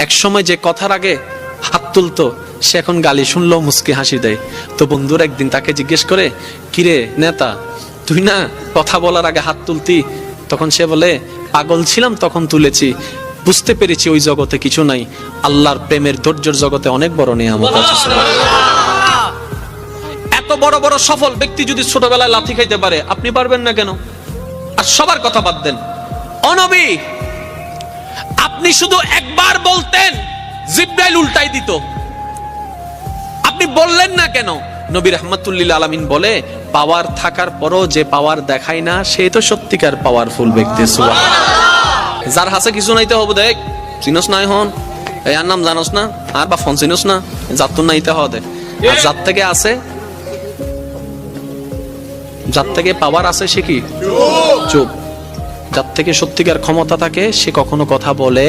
এক সময় যে কথার আগে হাত তুলতো সে এখন গালি শুনলেও মুচকি হাসি দেয়। তো বন্ধুর একদিন তাকে জিজ্ঞেস করে, কিরে নেতা, তুই না কথা বলার আগে হাত তুলতি? তখন সে বলে, পাগল ছিলাম তখন তুলেছি, বুঝতে পেরেছি ওই জগতে কিছু নাই, আল্লাহর প্রেমের ধৈর্যের জগতে অনেক বড় নিয়ামত আছে। এত বড় বড় সফল ব্যক্তি যদি ছোটবেলায় লাথি খাইতে পারে, আপনি পারবেন না কেন? আর সবার কথা বাদ দেন, ও নবী, আপনি শুধু একবার বলতেন জিবরাইল উল্টাই দিত, আপনি বললেন না কেন? নবী রাহমাতুল লিল আলামিন বলে, পাওয়ার থাকার পরও যে পাওয়ার দেখায় না সে তো সত্যিকার পাওয়ারফুল ব্যক্তি। সুবহানাল্লাহ। যার হাতে কিছু নাইতে হবে, দেখ চিনস না এখন এর নাম জানোস না, আর বা ফোন চিনস না, যার তো নাইতে হবে। আর যার থেকে আছে, যার থেকে পাওয়ার আছে সে কি চুপ। যার থেকে সত্যিকার ক্ষমতা থাকে সে কখনো কথা বলে